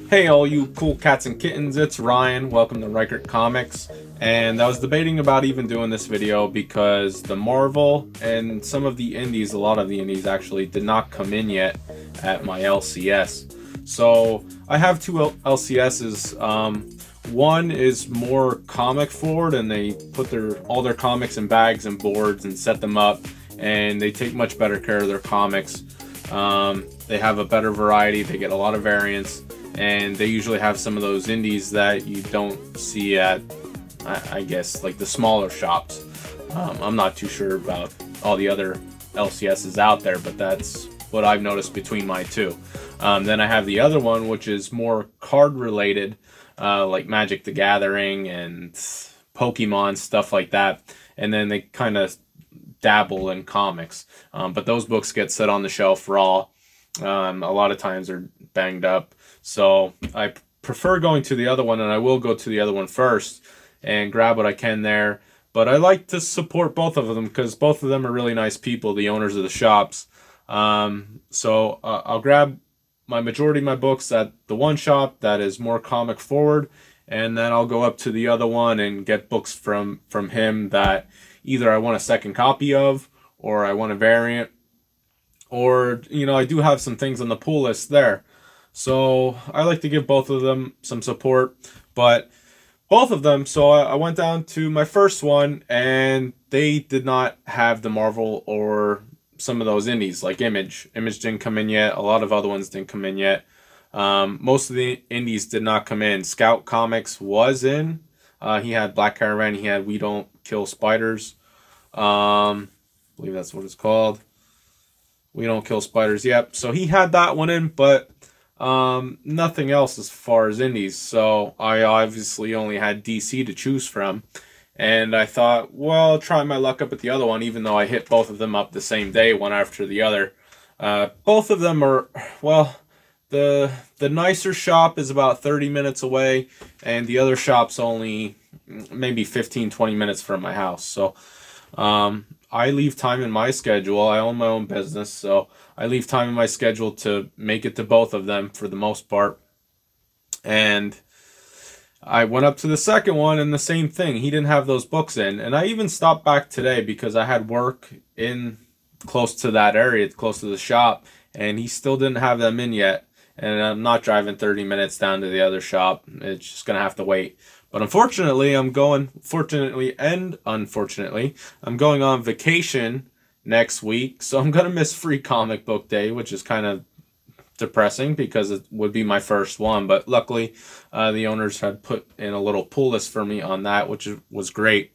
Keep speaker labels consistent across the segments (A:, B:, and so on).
A: Hey all you cool cats and kittens, it's Ryan. Welcome to Reichert Comics. And I was debating about even doing this video because the Marvel and some of the indies, a lot of the indies actually, did not come in yet at my LCS. So I have two LCSs. One is more comic forward, and they put all their comics in bags and boards and set them up, and they take much better care of their comics. They have a better variety, they get a lot of variants, and they usually have some of those indies that you don't see at, I guess, like the smaller shops. I'm not too sure about all the other LCSs out there, but that's what I've noticed between my two. Then I have the other one, which is more card related, like Magic the Gathering and Pokemon, stuff like that. And then they kind of dabble in comics. But those books get set on the shelf raw. A lot of times they're banged up. So I prefer going to the other one, and I will go to the other one first and grab what I can there. But I like to support both of them because both of them are really nice people, the owners of the shops. So I'll grab my majority of my books at the one shop that is more comic forward, and then I'll go up to the other one and get books from him that either I want a second copy of, or I want a variant, or, you know, I do have some things on the pull list there. So I like to give both of them some support, but both of them, so I went down to my first one, and they did not have the Marvel or some of those indies, like Image. Image didn't come in yet. A lot of other ones didn't come in yet. Most of the indies did not come in. Scout Comics was in. He had Black Caravan. He had We Don't Kill Spiders. I believe that's what it's called. We Don't Kill Spiders. Yep. So he had that one in, but nothing else as far as indies. So I obviously only had DC to choose from. And I thought, well, I'll try my luck up at the other one, even though I hit both of them up the same day, one after the other. Both of them are, well, the nicer shop is about 30 minutes away, and the other shop's only maybe 15-20 minutes from my house. So I leave time in my schedule. I own my own business, so I leave time in my schedule to make it to both of them for the most part. And I went up to the second one, and the same thing. He didn't have those books in. And I even stopped back today because I had work in close to that area, close to the shop, and he still didn't have them in yet. And I'm not driving 30 minutes down to the other shop. It's just going to have to wait. But unfortunately, fortunately and unfortunately, I'm going on vacation next week. So I'm going to miss Free Comic Book Day, which is kind of depressing because it would be my first one. But luckily, the owners had put in a little pull list for me on that, which was great.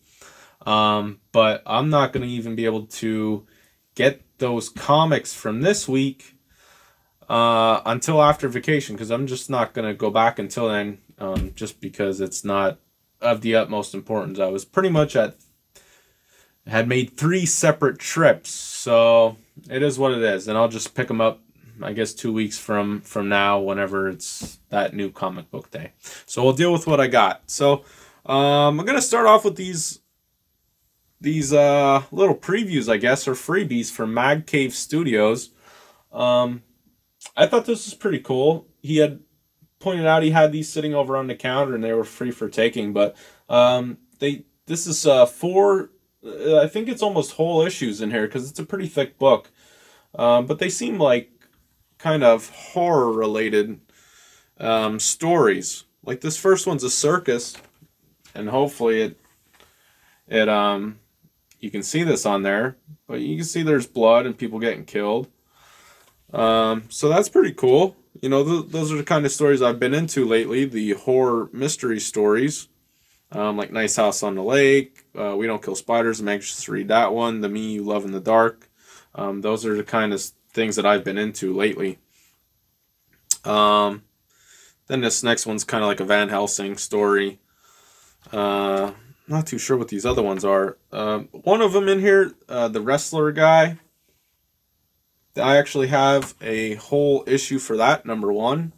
A: But I'm not going to even be able to get those comics from this week until after vacation, because I'm just not going to go back until then, just because it's not of the utmost importance. I was pretty much had made 3 separate trips, so it is what it is, and I'll just pick them up, I guess, 2 weeks from now, whenever it's that new comic book day. So we'll deal with what I got. So I'm gonna start off with these little previews, I guess, or freebies from Mag Cave Studios. I thought this was pretty cool. He had pointed out he had these sitting over on the counter, and they were free for taking. But this is 4. I think it's almost whole issues in here because it's a pretty thick book. But they seem like kind of horror related stories. Like this first one's a circus, and hopefully you can see this on there, but you can see there's blood and people getting killed. So that's pretty cool. You know, those are the kind of stories I've been into lately, the horror mystery stories, like Nice House on the Lake, We Don't Kill Spiders. I'm anxious to read that one. The Me You Love in the Dark. Those are the kind of things that I've been into lately. Then this next one's kind of like a Van Helsing story. Not too sure what these other ones are. One of them in here, the wrestler guy. I actually have a whole issue for that, #1.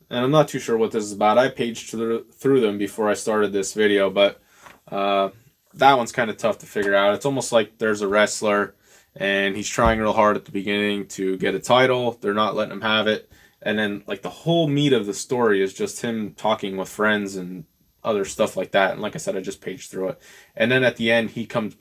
A: And I'm not too sure what this is about. I paged through them before I started this video, but that one's kind of tough to figure out. It's almost like there's a wrestler, and he's trying real hard at the beginning to get a title. They're not letting him have it. and then like the whole meat of the story is just him talking with friends and other stuff like that. And like I said, I just paged through it, and then at the end he comes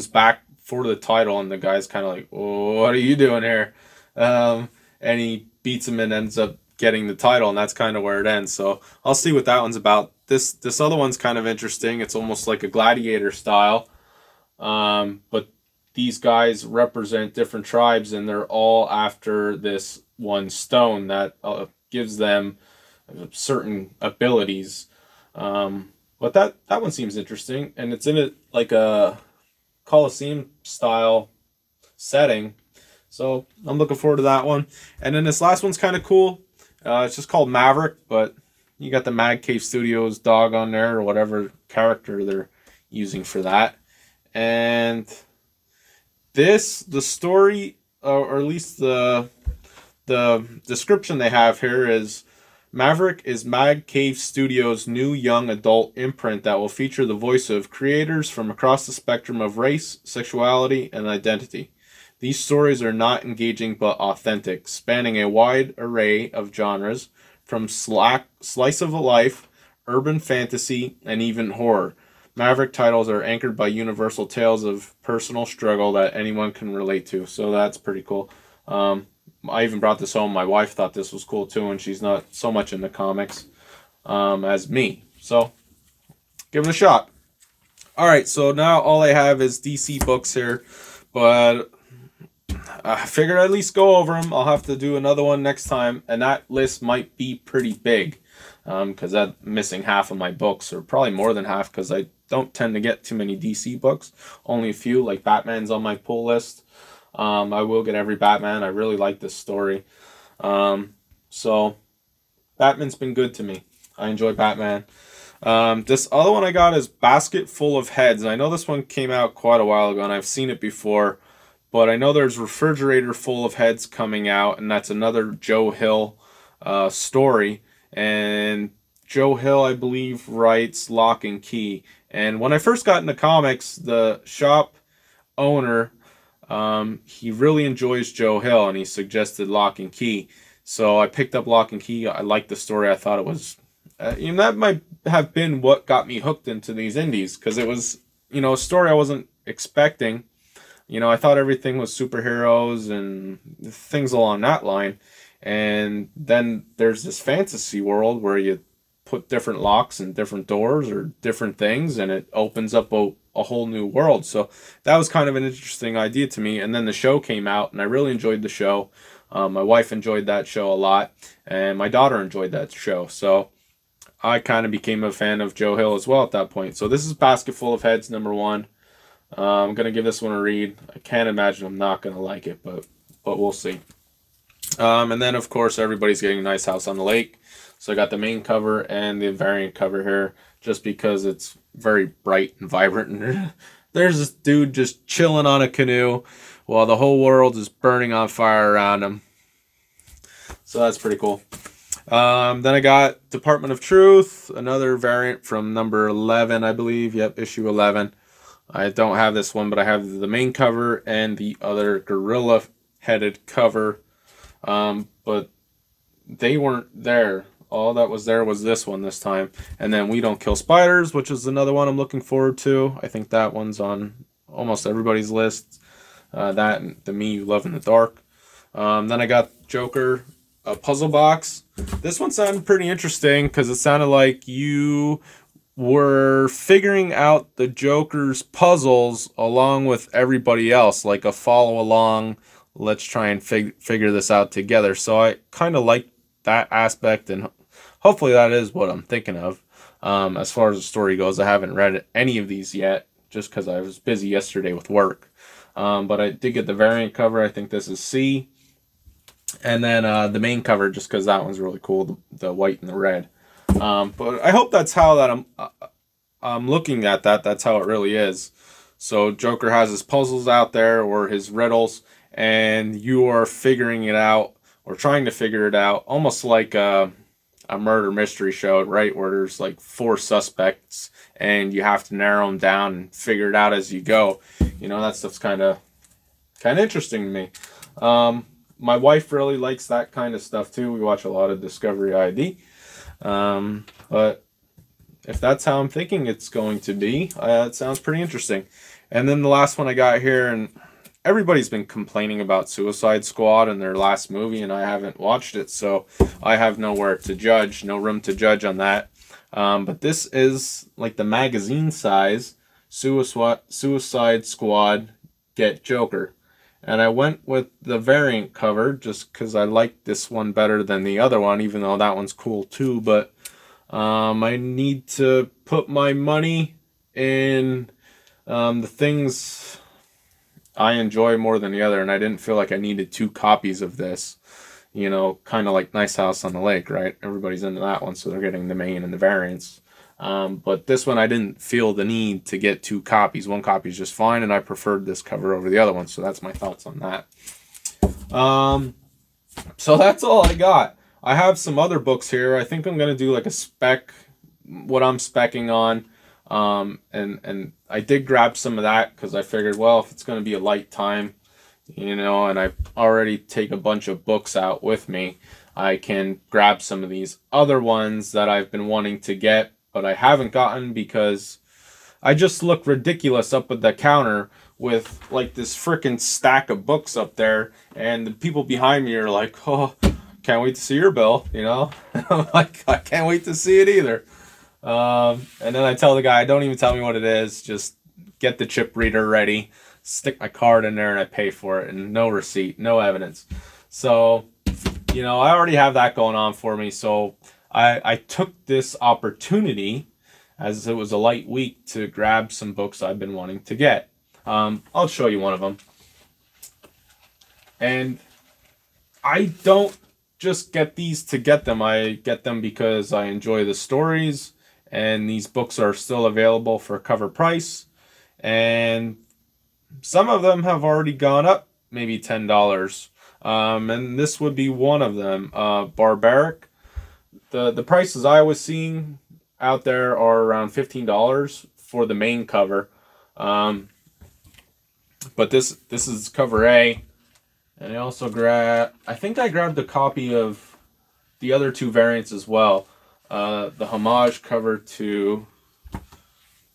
A: back for the title, and the guy's kind of like, oh, what are you doing here? And he beats him and ends up getting the title, and that's kind of where it ends. So I'll see what that one's about. This other one's kind of interesting. It's almost like a gladiator style, but these guys represent different tribes, and they're all after this one stone that gives them certain abilities. But that one seems interesting, and it's in it like a Colosseum style setting, so I'm looking forward to that one. And then this last one's kind of cool. It's just called Maverick, but you got the Mad Cave Studios dog on there, or whatever character they're using for that. And the story, or at least the description they have here is, Maverick is Mad Cave Studios' new young adult imprint that will feature the voice of creators from across the spectrum of race, sexuality, and identity. These stories are not engaging but authentic, spanning a wide array of genres, from slice of life, urban fantasy, and even horror. Maverick titles are anchored by universal tales of personal struggle that anyone can relate to, so that's pretty cool. I even brought this home. My wife thought this was cool too, and she's not so much into comics as me. So give it a shot. All right, so now all I have is DC books here, but I figured I'd at least go over them. I'll have to do another one next time, and that list might be pretty big because I'm missing half of my books, or probably more than half, because I don't tend to get too many DC books. Only a few, like Batman's on my pull list. I will get every Batman. I really like this story. So Batman's been good to me. I enjoy Batman. This other one I got is Basket Full of Heads. I know this one came out quite a while ago, and I've seen it before, but I know there's Refrigerator Full of Heads coming out, and that's another Joe Hill story. And Joe Hill, I believe, writes Lock and Key. And when I first got into comics, the shop owner, he really enjoys Joe Hill, and he suggested Lock and Key. So I picked up Lock and Key. I liked the story. I thought it was, that might have been what got me hooked into these indies, because it was, a story I wasn't expecting. I thought everything was superheroes and things along that line. And then there's this fantasy world where you put different locks and different doors or different things, and it opens up a whole new world. So that was kind of an interesting idea to me. And then the show came out, and I really enjoyed the show. My wife enjoyed that show a lot, and my daughter enjoyed that show. So I kind of became a fan of Joe Hill as well at that point. So this is Basket Full of Heads, #1. I'm going to give this one a read. I can't imagine I'm not going to like it, but we'll see. And then, of course, everybody's getting a Nice House on the Lake. So I got the main cover and the variant cover here, just because it's very bright and vibrant. And there's this dude just chilling on a canoe while the whole world is burning on fire around him. So that's pretty cool. Then I got Department of Truth, another variant from number 11, I believe. Yep, issue 11. I don't have this one, but I have the main cover and the other gorilla-headed cover. But they weren't there. All that was there was this one this time. And then We Don't Kill Spiders, which is another one I'm looking forward to. I think that one's on almost everybody's list. That and The Me You Love in the Dark. Then I got Joker, a puzzle box. This one sounded pretty interesting because it sounded like you were figuring out the Joker's puzzles along with everybody else, like a follow along. Let's try and figure this out together. So I kind of like that aspect, and hopefully that is what I'm thinking of. As far as the story goes, I haven't read any of these yet, just because I was busy yesterday with work. But I did get the variant cover. I think this is C. And then the main cover, just because that one's really cool, the white and the red. But I hope that's how that I'm looking at that. That's how it really is. So Joker has his puzzles out there, or his riddles, and you are figuring it out, or trying to figure it out, almost like a murder mystery show, right? Where there's like 4 suspects, and you have to narrow them down and figure it out as you go. That stuff's kind of interesting to me. My wife really likes that kind of stuff too. We watch a lot of Discovery ID. But if that's how I'm thinking it's going to be, it sounds pretty interesting. And then the last one I got here, and everybody's been complaining about Suicide Squad and their last movie, and I haven't watched it, so I have nowhere to judge, no room to judge on that. But this is like the magazine size Suicide Squad Get Joker. And I went with the variant cover just because I like this one better than the other one, even though that one's cool too. But I need to put my money in the things I enjoy more than the other, and I didn't feel like I needed 2 copies of this. You know, kind of like Nice House on the Lake, right? Everybody's into that one, so they're getting the main and the variants. But this one I didn't feel the need to get 2 copies. 1 copy is just fine, and I preferred this cover over the other one, so that's my thoughts on that. So that's all I got. I have some other books here. I think I'm going to do like a spec, what I'm specking on. And I did grab some of that because I figured, well, if it's going to be a light time, you know, and I already take a bunch of books out with me, I can grab some of these other ones that I've been wanting to get, but I haven't gotten because I just look ridiculous up at the counter with like this freaking stack of books up there, and the people behind me are like, oh, can't wait to see your bill, you know? I'm like, I can't wait to see it either. And then I tell the guy, don't even tell me what it is, just get the chip reader ready, stick my card in there, and I pay for it, and no receipt, no evidence. So, you know, I already have that going on for me, so I took this opportunity, as it was a light week, to grab some books I've been wanting to get. I'll show you one of them. And I don't just get these to get them. I get them because I enjoy the stories, and these books are still available for cover price. And some of them have already gone up, maybe $10. And this would be one of them. Barbaric. The prices I was seeing out there are around $15 for the main cover. But this is cover A. And I also I think I grabbed a copy of the other 2 variants as well. The homage cover to,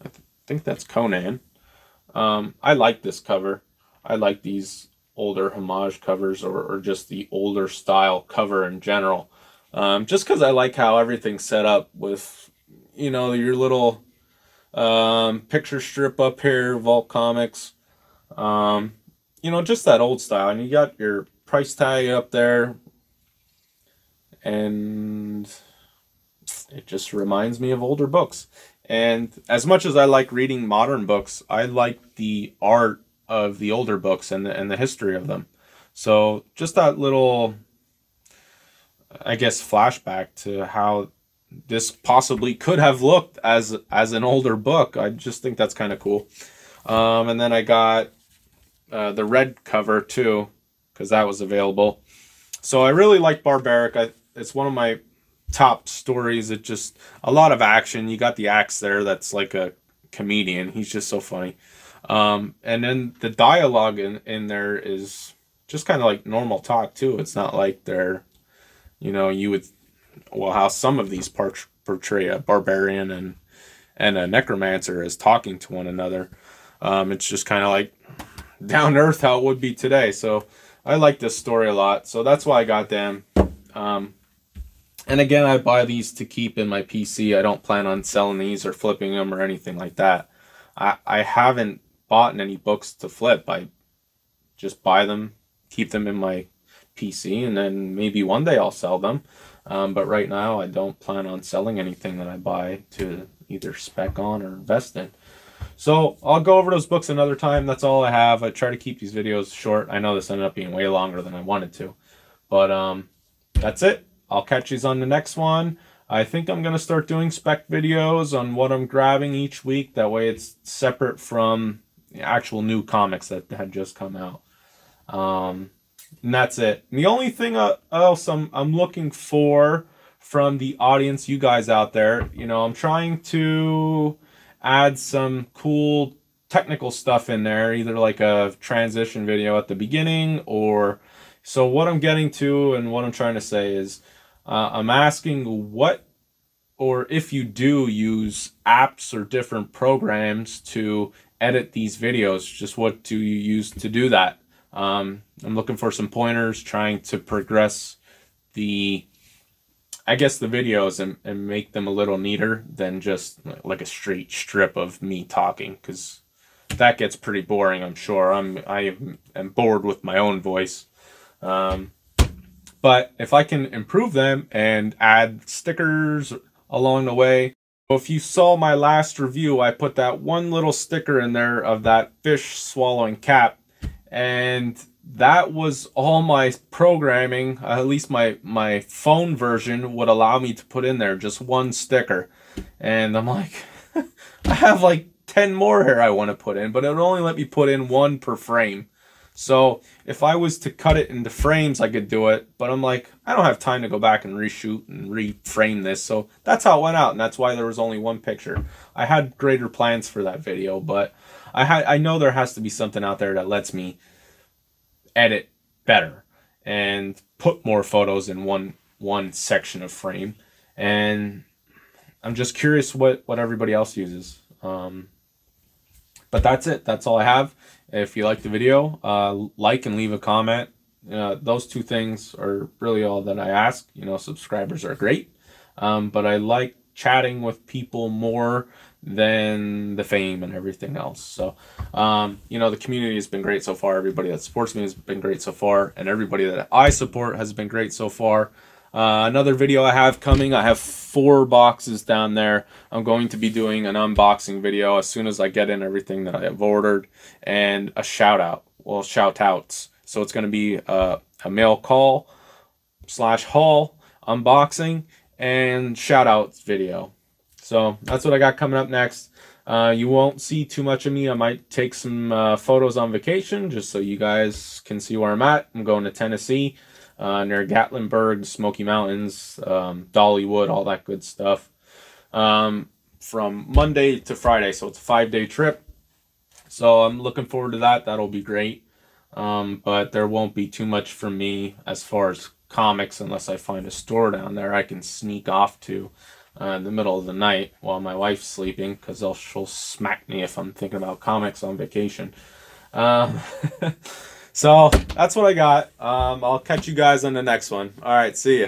A: I think that's Conan. I like this cover. I like these older homage covers, or just the older style cover in general. Just because I like how everything's set up with, you know, your little picture strip up here, Vault Comics. You know, just that old style. And you got your price tag up there. And it just reminds me of older books. And as much as I like reading modern books, I like the art of the older books and the history of them. So just that little, I guess, flashback to how this possibly could have looked as an older book. I just think that's kind of cool. And then I got the red cover too, because that was available. So I really like Barbaric. It's one of my top stories. It just, a lot of action. You got the axe there that's like a comedian. He's just so funny. And then the dialogue in there is just kind of like normal talk too. It's not like they're, you know, you would, well, how some of these portray a barbarian and a necromancer as talking to one another. It's just kind of like down to earth how it would be today. So I like this story a lot. So that's why I got them. And again, I buy these to keep in my PC. I don't plan on selling these or flipping them or anything like that. I haven't bought any books to flip. I just buy them, keep them in my PC, and then maybe one day I'll sell them. But right now, I don't plan on selling anything that I buy to either spec on or invest in. So I'll go over those books another time. That's all I have. I try to keep these videos short. I know this ended up being way longer than I wanted to. But that's it. I'll catch you on the next one. I think I'm going to start doing spec videos on what I'm grabbing each week. That way it's separate from the actual new comics that had just come out. And that's it. And the only thing else I'm looking for from the audience, you guys out there, you know, I'm trying to add some cool technical stuff in there, either like a transition video at the beginning, or, So what I'm getting to and what I'm trying to say is, I'm asking what, or if you do use apps or different programs to edit these videos, just what do you use to do that? I'm looking for some pointers, trying to progress the, I guess, the videos and make them a little neater than just like a straight strip of me talking, because that gets pretty boring, I'm sure. I am bored with my own voice. But if I can improve them and add stickers along the way. If you saw my last review, I put that one little sticker in there of that fish swallowing cap, and that was all my programming. At least my phone version would allow me to put in there just one sticker. And I'm like, I have like 10 more here I want to put in, but it would only let me put in one per frame. So if I was to cut it into frames, I could do it, but I'm like, I don't have time to go back and reshoot and reframe this. So that's how it went out, and that's why there was only one picture. I had greater plans for that video, but I know there has to be something out there that lets me edit better and put more photos in one section of frame. And I'm just curious what everybody else uses. But that's it. That's all I have. If you like the video, like and leave a comment. Those two things are really all that I ask. You know, subscribers are great. But I like chatting with people more than the fame and everything else. So, you know, the community has been great so far. Everybody that supports me has been great so far. And everybody that I support has been great so far. Another video I have coming, I have 4 boxes down there. I'm going to be doing an unboxing video as soon as I get in everything that I have ordered, and a shout out, well, shout outs. So it's going to be a mail call / haul, unboxing, and shout outs video. So that's what I got coming up next. You won't see too much of me. I might take some photos on vacation just so you guys can see where I'm at. I'm going to Tennessee. Near Gatlinburg, Smoky Mountains, Dollywood, all that good stuff. From Monday to Friday, so it's a 5-day trip. So I'm looking forward to that. That'll be great. But there won't be too much for me as far as comics unless I find a store down there I can sneak off to in the middle of the night while my wife's sleeping, because she'll smack me if I'm thinking about comics on vacation. So that's what I got. I'll catch you guys on the next one. All right, see ya.